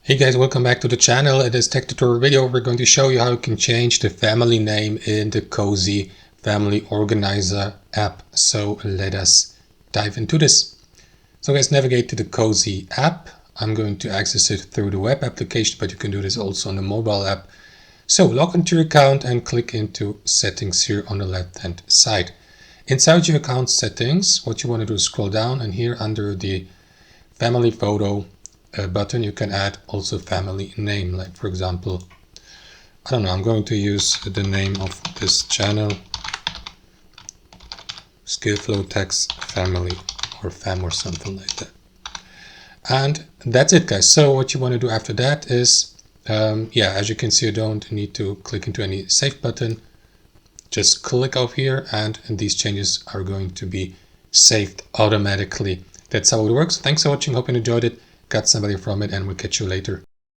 Hey guys, welcome back to the channel. In this tech tutorial video, we're going to show you how you can change the family name in the Cozi Family Organizer app. So let us dive into this. So guys, navigate to the Cozi app. I'm going to access it through the web application, but you can do this also on the mobile app. So log into your account and click into settings here on the left hand side. Inside your account settings, what you want to do is scroll down, and here under the family photo button you can add also family name. Like for example, I don't know, I'm going to use the name of this channel, Skillflow Tax Family, or fam, or something like that. And that's it guys. So what you want to do after that is as you can see, you don't need to click into any save button. Just click over here and these changes are going to be saved automatically. That's how it works. Thanks for watching, hope you enjoyed it, got somebody from it, and we'll catch you later.